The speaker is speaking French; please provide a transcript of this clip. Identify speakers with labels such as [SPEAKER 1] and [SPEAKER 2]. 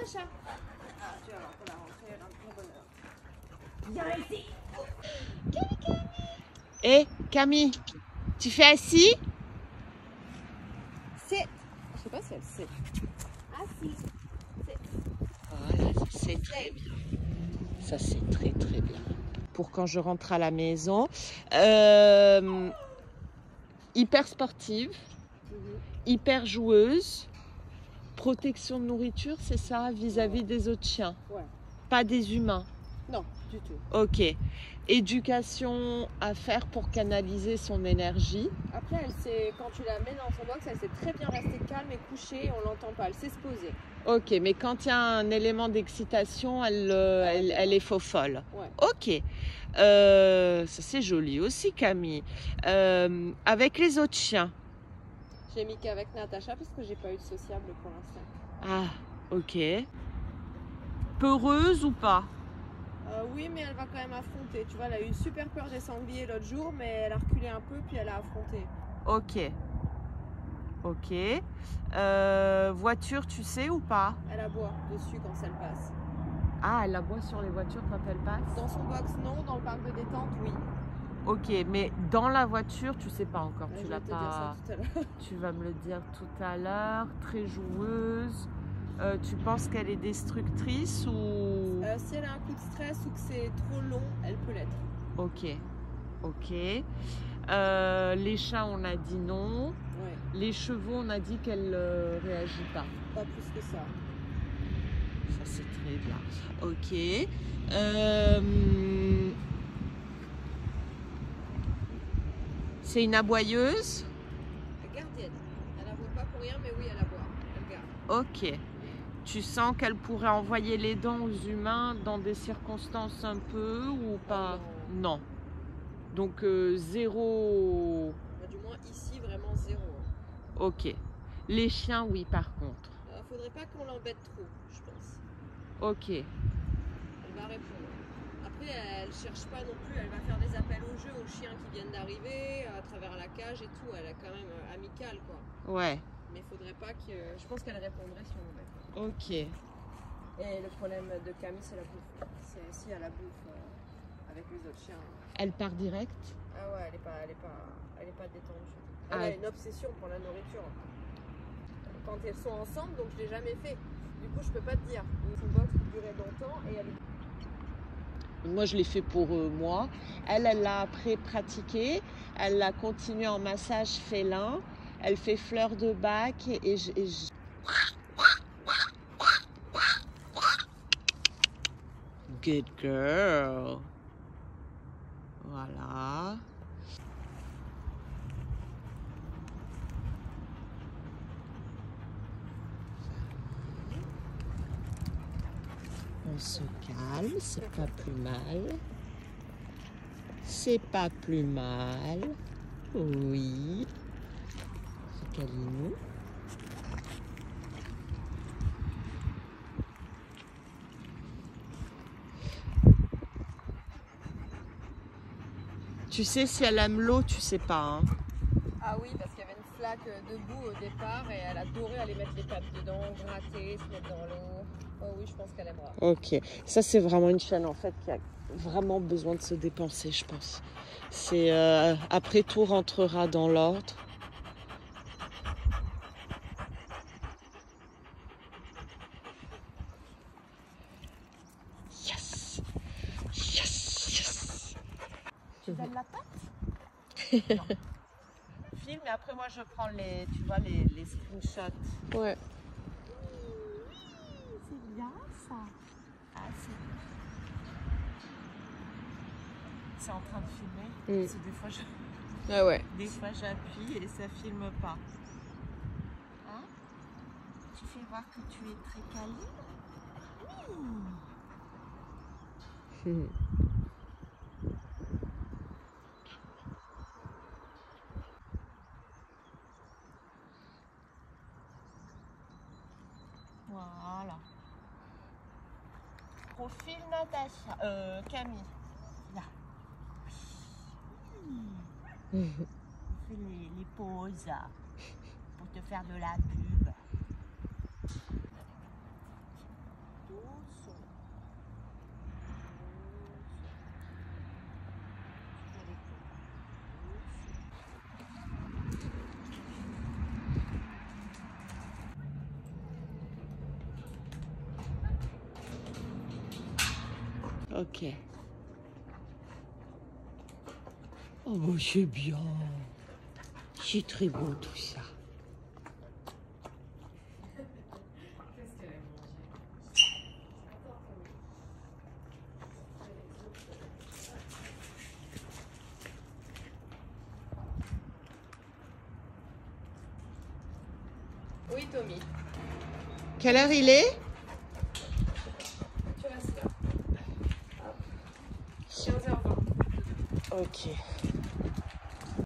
[SPEAKER 1] Natacha. Ah, tu vas voir, pour la rentrée, elle a un bon bonheur. Viens ici.
[SPEAKER 2] Hé, Camille, tu fais assis?
[SPEAKER 1] Sit. Je sais pas si elle sit. Assis.
[SPEAKER 2] Voilà, ça c'est très bien. Ça c'est très très bien. Pour quand je rentre à la maison. Hyper sportive, hyper joueuse, protection de nourriture, c'est ça, vis-à-vis des autres chiens?
[SPEAKER 1] Ouais.
[SPEAKER 2] Pas des humains?
[SPEAKER 1] Non, du tout.
[SPEAKER 2] Ok. Éducation à faire pour canaliser son énergie.
[SPEAKER 1] Après, elle sait, quand tu la mets dans son box, elle sait très bien rester calme et couchée, on l'entend pas, elle sait se poser.
[SPEAKER 2] Ok, mais quand il y a un élément d'excitation, elle est faux folle.
[SPEAKER 1] Ouais.
[SPEAKER 2] Ok. Ça c'est joli aussi, Camille. Avec les autres chiens.
[SPEAKER 1] J'ai mis qu'avec Natacha parce que j'ai pas eu de sociable pour l'instant.
[SPEAKER 2] Ah, ok. Peureuse ou pas?
[SPEAKER 1] Oui, mais elle va quand même affronter. Tu vois, elle a eu super peur des sangliers l'autre jour, mais elle a reculé un peu, puis elle a affronté.
[SPEAKER 2] Ok. Ok. Voiture, tu sais ou pas?
[SPEAKER 1] Elle aboie dessus quand elle passe.
[SPEAKER 2] Ah, elle aboie sur les voitures quand elles passent?
[SPEAKER 1] Dans son box, non. Dans le parc de détente, oui.
[SPEAKER 2] Ok, mais dans la voiture, tu sais pas encore.
[SPEAKER 1] Je
[SPEAKER 2] Tu
[SPEAKER 1] vais
[SPEAKER 2] l'as
[SPEAKER 1] te dire
[SPEAKER 2] pas.
[SPEAKER 1] ça tout à l'heure.
[SPEAKER 2] Tu vas me le dire tout à l'heure. Très joueuse. Tu penses qu'elle est destructrice ou...
[SPEAKER 1] Si elle a un coup de stress ou que c'est trop long, elle peut l'être.
[SPEAKER 2] Ok. Ok. Les chats, on a dit non.
[SPEAKER 1] Ouais.
[SPEAKER 2] Les chevaux, on a dit qu'elle réagit pas.
[SPEAKER 1] Pas plus que ça.
[SPEAKER 2] Ça, c'est très bien. Ok. C'est une aboyeuse?
[SPEAKER 1] La gardienne. Elle aboie pas pour rien, mais oui, elle aboie. Elle garde.
[SPEAKER 2] Ok. Tu sens qu'elle pourrait envoyer les dents aux humains dans des circonstances un peu ou pas? Non. Donc zéro.
[SPEAKER 1] Du moins ici, vraiment zéro.
[SPEAKER 2] Ok. Les chiens, oui, par contre.
[SPEAKER 1] Faudrait pas qu'on l'embête trop, je pense.
[SPEAKER 2] Ok.
[SPEAKER 1] Elle va répondre. Après, elle cherche pas non plus. Elle va faire des appels au jeu aux chiens qui viennent d'arriver à travers la cage et tout. Elle est quand même amicale, quoi.
[SPEAKER 2] Ouais.
[SPEAKER 1] Mais faudrait pas que. Je pense qu'elle répondrait si on l'embête.
[SPEAKER 2] Ok.
[SPEAKER 1] Et le problème de Camille, c'est la bouffe. C'est si elle a la bouffe avec les autres chiens.
[SPEAKER 2] Elle part direct?
[SPEAKER 1] Ah ouais, elle est pas détendue. Elle
[SPEAKER 2] Ah.
[SPEAKER 1] a une obsession pour la nourriture. Quand elles sont ensemble, donc je l'ai jamais fait. Du coup, je peux pas te dire. Son box durait longtemps et elle est...
[SPEAKER 2] Moi, je l'ai fait pour moi. Elle l'a après pratiqué. Elle l'a continué en massage félin. Elle fait fleur de bac et Good girl. Voilà. On se calme, c'est pas plus mal. C'est pas plus mal. Oui. Câline-nous. Tu sais si elle aime l'eau, tu sais pas, hein?
[SPEAKER 1] Ah oui, parce qu'il y avait une flaque debout au départ et elle adorait aller mettre les pattes dedans, gratter, se mettre dans l'eau. Oh oui, je pense qu'elle aimera.
[SPEAKER 2] Ok, ça c'est vraiment une chaîne en fait qui a vraiment besoin de se dépenser, je pense. C'est après tout rentrera dans l'ordre. Yes, yes, yes.
[SPEAKER 1] Tu donnes la patte?
[SPEAKER 2] Non. Filme et après moi je prends les, tu vois, les screenshots.
[SPEAKER 1] Ouais.
[SPEAKER 2] Oui, c'est bien ça. Ah, c'est en train de filmer. Parce que
[SPEAKER 1] Ah ouais.
[SPEAKER 2] des fois j'appuie et ça filme pas. Hein? Tu fais voir que tu es très câline? Oui. Voilà. Profil Natacha. Camille. Là. On fait les pauses pour te faire de la pub. Ok. Oh, bah, c'est bien. C'est très beau tout ça.
[SPEAKER 1] Qu'est-ce qu'elle a mangé? Oui, Tommy.
[SPEAKER 2] Quelle heure il est?
[SPEAKER 1] Tu restes là. 15h20.
[SPEAKER 2] Ok.